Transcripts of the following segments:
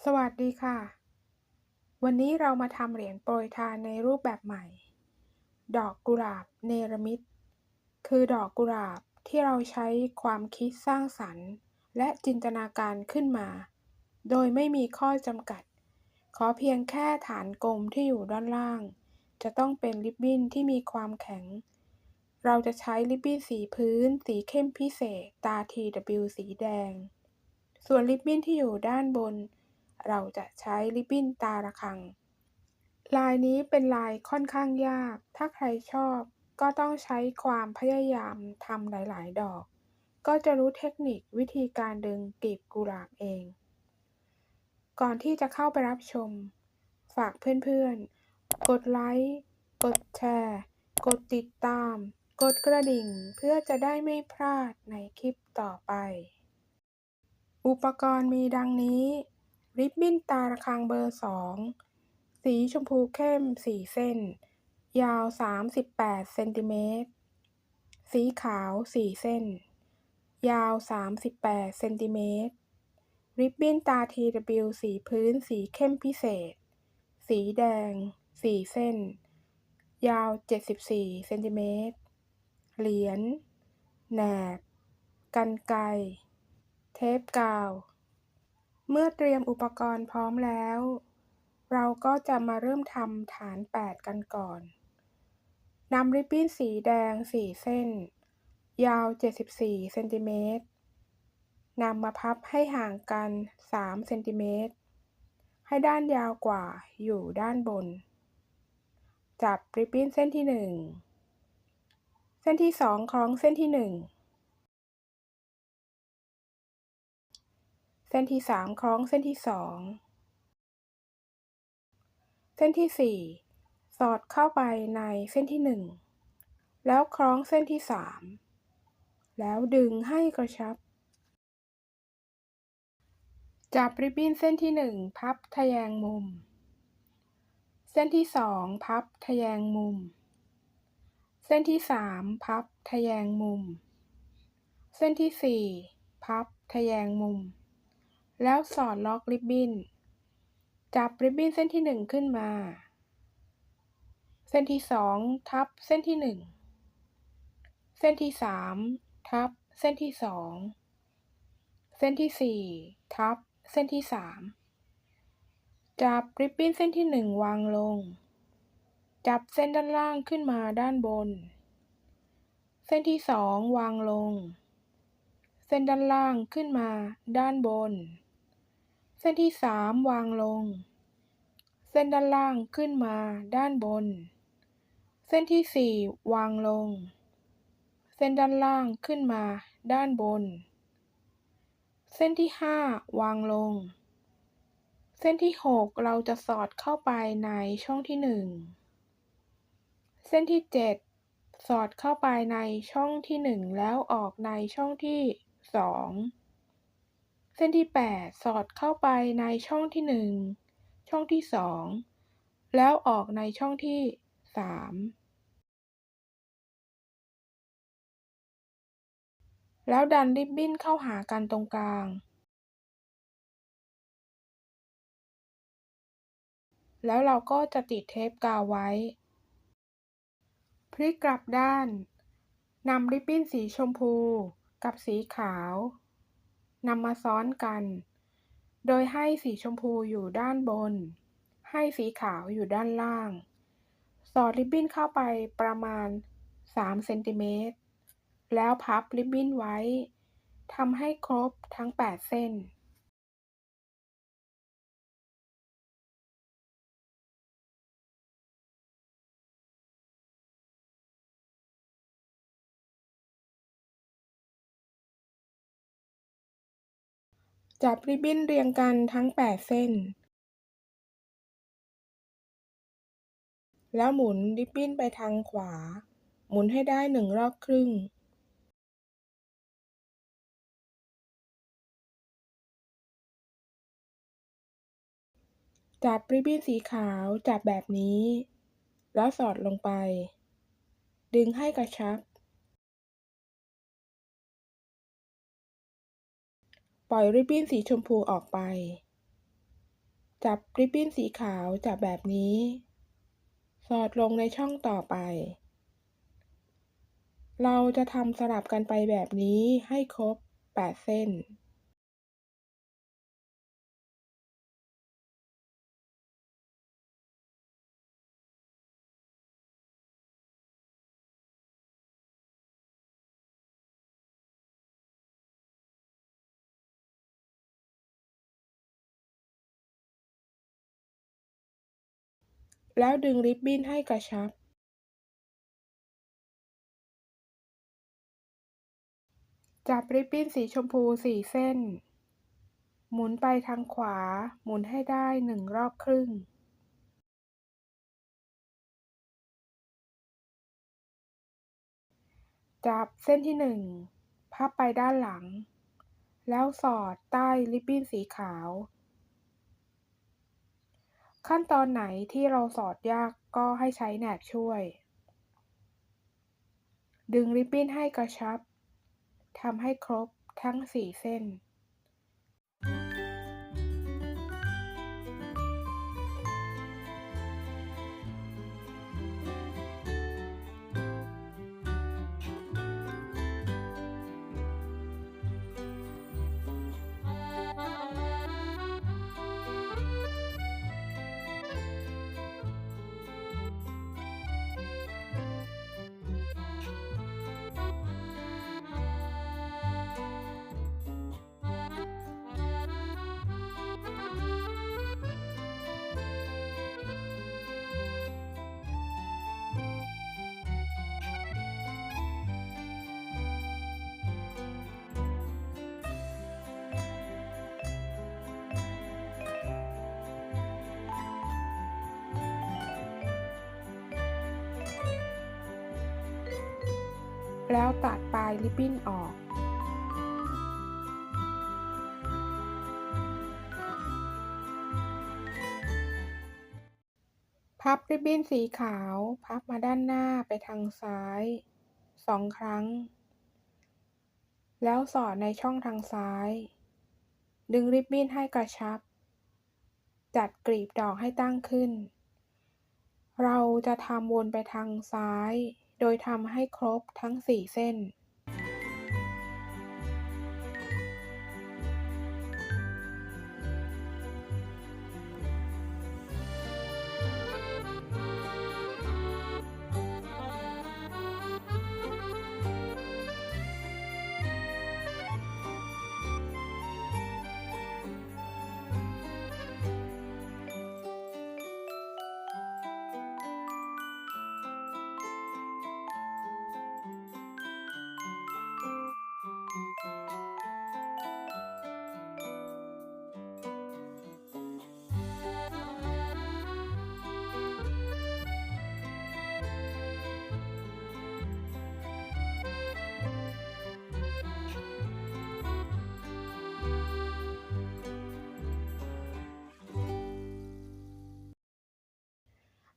สวัสดีค่ะ วันนี้เรามาทำเหรียญโปรยทานในรูปแบบใหม่ ดอกกุหลาบเนรมิตคือดอกกุหลาบที่เราใช้ความคิดสร้างสรรค์และจินตนาการขึ้นมา โดยไม่มีข้อจำกัด ขอเพียงแค่ฐานกลมที่อยู่ด้านล่าง จะต้องเป็นริบบิ้นที่มีความแข็ง เราจะใช้ริบบิ้นสีพื้นสีเข้มพิเศษตา TW สีแดง ส่วนริบบิ้นที่อยู่ด้านบน เราจะใช้ริบบิ้นตาระฆัง ลายนี้เป็นลายค่อนข้างยาก ถ้าใครชอบก็ต้องใช้ความพยายามทำหลายๆ ดอก ก็จะรู้เทคนิควิธีการดึงกลีบกุหลาบเอง ก่อนที่จะเข้าไปรับชม ฝากเพื่อนๆ กดไลค์ กดแชร์ กดติดตาม กดกระดิ่งเพื่อจะได้ไม่พลาดในคลิปต่อไป อุปกรณ์มีดังนี้ ริบบิ้นตาระฆังเบอร์ 2 สีชมพูเข้ม 4 เส้น ยาว 38 เซนติเมตร สีขาว 4 เส้น ยาว 38 เซนติเมตร ริบบิ้นตา TW สีพื้นสีเข้มพิเศษ สีแดง 4 เส้น ยาว 74 เซนติเมตร เหรียญ แหนบ กรรไกร เทปกาว เมื่อเตรียมอุปกรณ์พร้อมแล้ว เราก็จะมาเริ่มทำฐาน 8 กันก่อน นำริบบิ้นสีแดง 4 เส้น ยาว 74 เซนติเมตร นำมาพับให้ห่างกัน 3 เซนติเมตร ให้ด้านยาวกว่าอยู่ด้านบน จับริบบิ้นเส้นที่ 1 เส้นที่ 2 คล้องเส้นที่ 1 เส้นที่ 3 คล้องเส้นที่ 2 เส้นที่ 4 สอดเข้าไปในเส้นที่ 1 แล้วคล้องเส้นที่ 3 แล้วดึงให้กระชับ จับริบบิ้นเส้นที่ 1 พับทะแยงมุม เส้นที่ 2 พับทะแยงมุม เส้นที่ 3 พับทะแยงมุม เส้นที่ 4 พับทะแยงมุม แล้วสอดล็อกริบบิ้น จับริบบิ้นเส้นที่ 1 ขึ้นมา เส้นที่ 2 ทับเส้นที่ 1 เส้นที่ 3 ทับเส้นที่ 2 เส้นที่ 4 ทับเส้นที่ 3 จับริบบิ้นเส้นที่ 1 วางลง จับเส้นด้านล่างขึ้นมาด้านบน เส้นที่ 2 วางลง เส้นด้านล่างขึ้นมาด้านบน เส้นที่ 3 วางลง เส้นด้านล่างขึ้นมาด้านบน เส้นที่ 4 วางลง เส้นด้านล่างขึ้นมาด้านบน เส้นที่ 5 วางลง เส้นที่ 6 เราจะสอดเข้าไปในช่องที่ 1 เส้นที่ 7 สอดเข้าไปในช่องที่ 1 แล้วออกในช่องที่ 2 เส้นที่ 8 สอดเข้าไปในช่องที่ 1 ช่องที่ 2 แล้วออกในช่องที่ 3 แล้วดันริบบิ้นเข้าหากันตรงกลาง แล้วเราก็จะติดเทปกาวไว้ พลิกกลับด้าน นำริบบิ้นสีชมพูกับสีขาวนำมาซ้อนกัน โดยให้สีชมพูอยู่ด้านบน ให้สีขาวอยู่ด้านล่าง สอดริบบิ้นเข้าไปประมาณ 3 เซนติเมตร แล้วพับริบบิ้นไว้ ทำให้ครบทั้ง 8 เส้น จับริบบิ้นเรียงกันทั้ง 8 เส้น แล้วหมุนริบบิ้นไปทางขวา หมุนให้ได้1 รอบครึ่ง จับริบบิ้นสีขาวจับแบบนี้ แล้วสอดลงไป ดึงให้กระชับ ปล่อยริบบิ้นสีชมพูออกไป จับริบบิ้นสีขาวจับแบบนี้สอดลงในช่องต่อไปเราจะทำสลับกันไปแบบนี้ให้ครบ8เส้นแล้วดึงริบบิ้นให้กระชับจับริบบิ้นสีชมพู4เส้นหมุนไปทางขวาหมุนให้ได้1รอบครึ่งจับเส้นที่1พับไปด้านหลังแล้วสอดใต้ริบบิ้นสีขาวขั้นตอนไหนที่เราสอดยากก็ให้ใช้แหนบช่วยดึงริบบิ้นให้กระชับทำให้ครบทั้ง4เส้นแล้วตัดปลายริบบิ้นออกพับริบบิ้นสีขาวพับมาด้านหน้าไปทางซ้าย2ครั้งแล้วสอดในช่องทางซ้ายดึงริบบิ้นให้กระชับจัดกลีบดอกให้ตั้งขึ้นเราจะทำวนไปทางซ้ายโดยทำให้ครบทั้ง4เส้น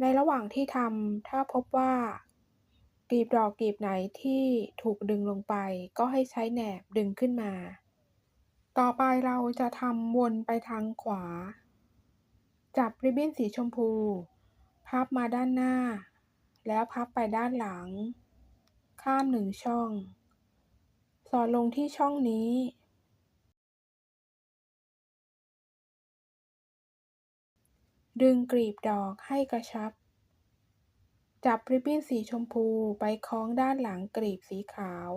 ในระหว่างที่ทำถ้าพบว่ากลีบดอกกลีบไหนที่ถูกดึงลงไปก็ให้ใช้แหนบดึงขึ้นมาต่อไปเราจะทำวนไปทางขวาจับริบบิ้นสีชมพูพับมาด้านหน้าแล้วพับไปด้านหลังข้าม1ช่องสอดลงที่ช่องนี้ดึงกลีบดอกให้กระชับจับริบบิ้นสีชมพูไปคล้องด้านหลังกลีบสีขาว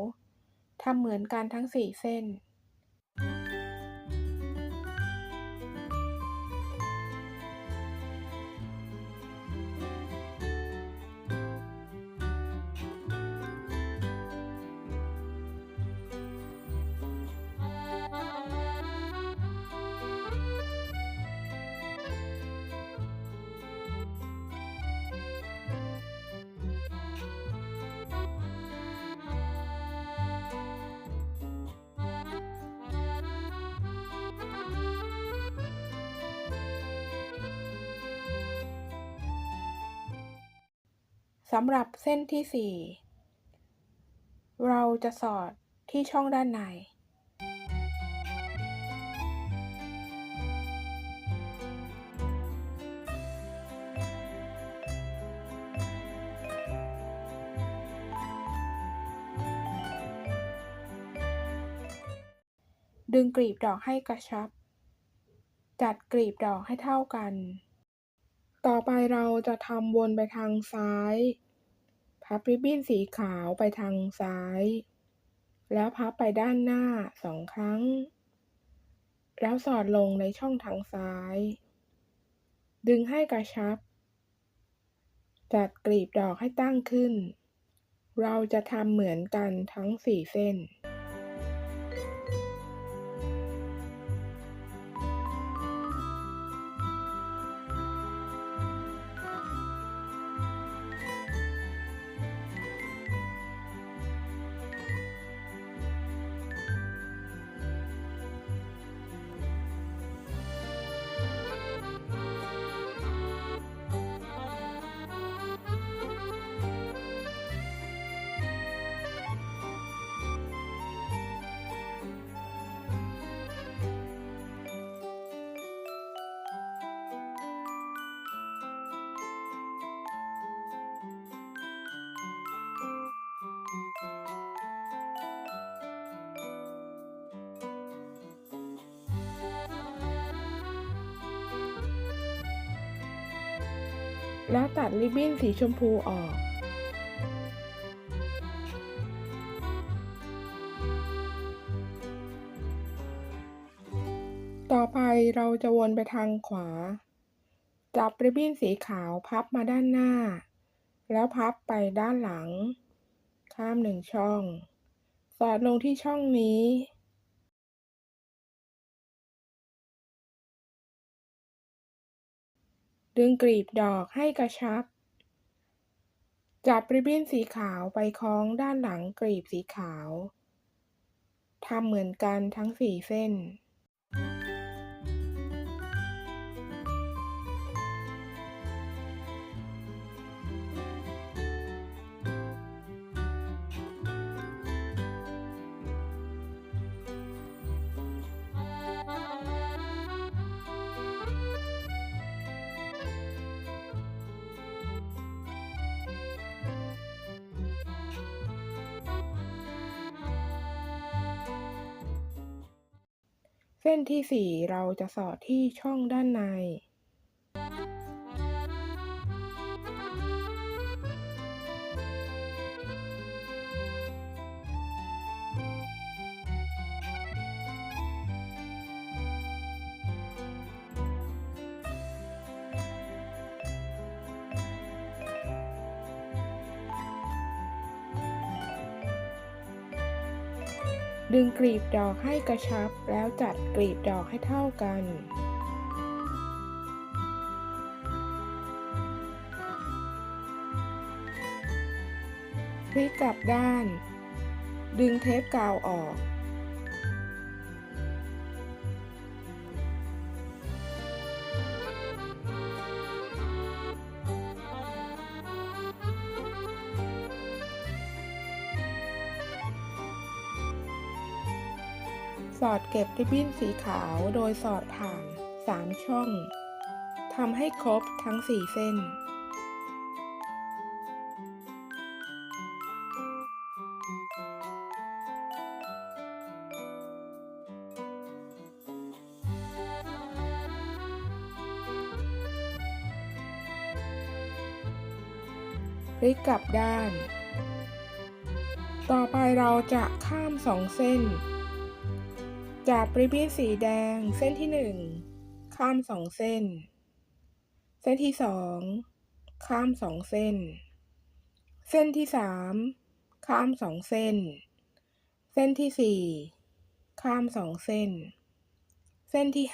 ทำเหมือนกันทั้ง4เส้นสำหรับเส้นที่4เราจะสอดที่ช่องด้านใน ดึงกลีบดอกให้กระชับจัดกลีบดอกให้เท่ากันต่อไปเราจะทำวนไปทางซ้ายพับริบบิ้นสีขาวไปทางซ้ายแล้วพับไปด้านหน้า2 ครั้งแล้วสอดลงในช่องทางซ้ายดึงให้กระชับจัดกลีบดอกให้ตั้งขึ้นเราจะทำเหมือนกันทั้ง4 เส้นแล้วตัดริบบิ้นสีชมพูออกต่อไปเราจะวนไปทางขวาจับริบบิ้นสีขาวพับมาด้านหน้าแล้วพับไปด้านหลังข้าม1 ช่องสอดลงที่ช่องนี้ดึงกลีบดอกให้กระชับจับริบบิ้นสีขาวไปคล้องด้านหลังกลีบสีขาวทำเหมือนกันทั้ง4 เส้นเส้นที่ 4เราจะสอดที่ช่องด้านในดึงกลีบดอกให้กระชับแล้วจัดกลีบดอกให้เท่ากันพลิกกลับด้านดึงเทปกาวออกสอดเก็บริบบิ้นสีขาวโดยสอดผ่าน3 ช่องทำให้ครบทั้ง4 เส้นพลิกกลับด้านต่อไปเราจะข้าม2 เส้นจับริบบิ้นสีแดงเส้นที่1ข้าม2 เส้นเส้นที่2ข้าม2 เส้นเส้นที่3ข้าม2 เส้นเส้นที่4ข้าม2 เส้นเส้นที่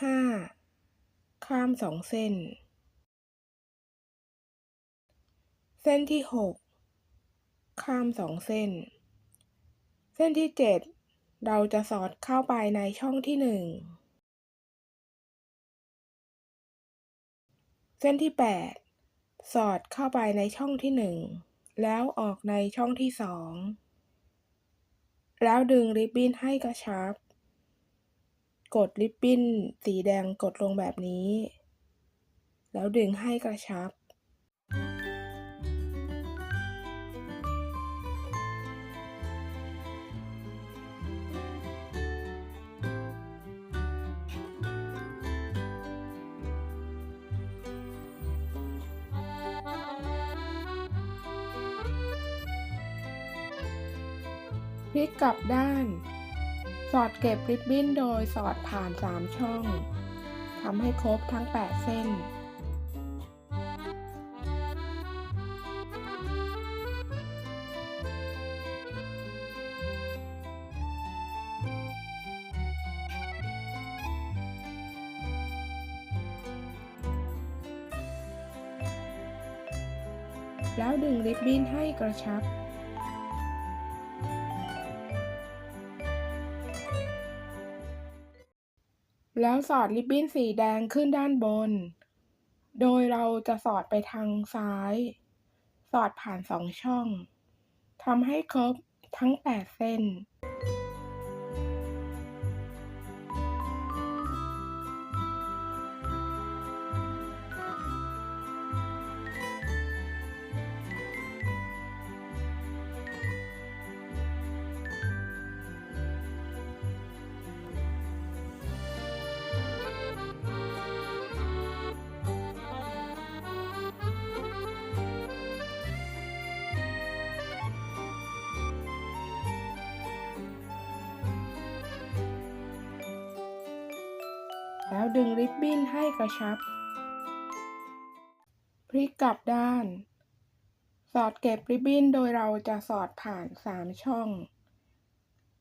5ข้าม2 เส้นเส้นที่6ข้าม2 เส้นเส้นที่7เราจะสอดเข้าไปในช่องที่1เส้นที่8สอดเข้าไปในช่องที่1แล้วออกในช่องที่2แล้วดึงริบบิ้นให้กระชับกดริบบิ้นสีแดงกดลงแบบนี้แล้วดึงให้กระชับ ลิกกลับด้าน สอดเก็บริบบิ้นโดยสอดผ่าน3ช่อง ทำให้ครบทั้ง8เส้น แล้วดึงริบบิ้นให้กระชับ แล้วสอดริบบิ้นสีแดงขึ้นด้านบน โดยเราจะสอดไปทางซ้าย สอดผ่าน2ช่อง ทำให้ครบทั้ง8เส้น แล้วดึงริบบิ้นให้กระชับ พลิกกลับด้าน สอดเก็บริบบิ้นโดยเราจะสอดผ่าน3ช่อง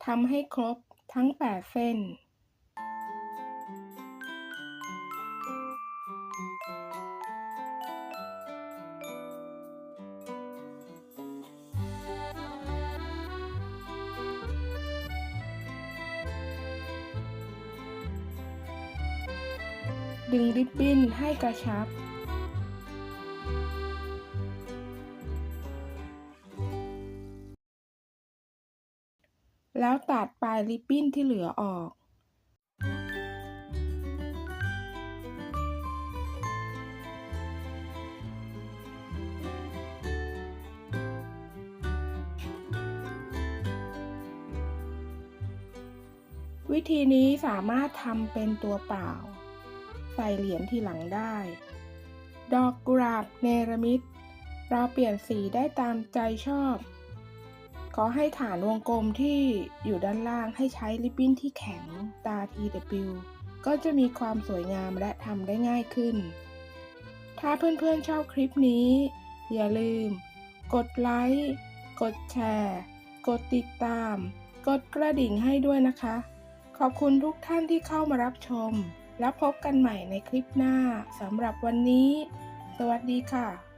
ทำให้ครบทั้ง8เส้น ดึงริบบิ้นให้กระชับ แล้วตัดปลายริบบิ้นที่เหลือออก วิธีนี้สามารถทำเป็นตัวเปล่า ใส่เหรียญทีหลังได้ ดอกกุหลาบเนรมิต เราเปลี่ยนสีได้ตามใจชอบ ขอให้ฐานวงกลมที่อยู่ด้านล่างให้ใช้ริบบิ้นที่แข็งตา TW ก็จะมีความสวยงามและทำได้ง่ายขึ้น ถ้าเพื่อนๆชอบคลิปนี้ อย่าลืม กดไลค์ กดแชร์ กดติดตาม กดกระดิ่งให้ด้วยนะคะ ขอบคุณทุกท่านที่เข้ามารับชม แล้วพบกันใหม่ในคลิปหน้า สำหรับวันนี้ สวัสดีค่ะ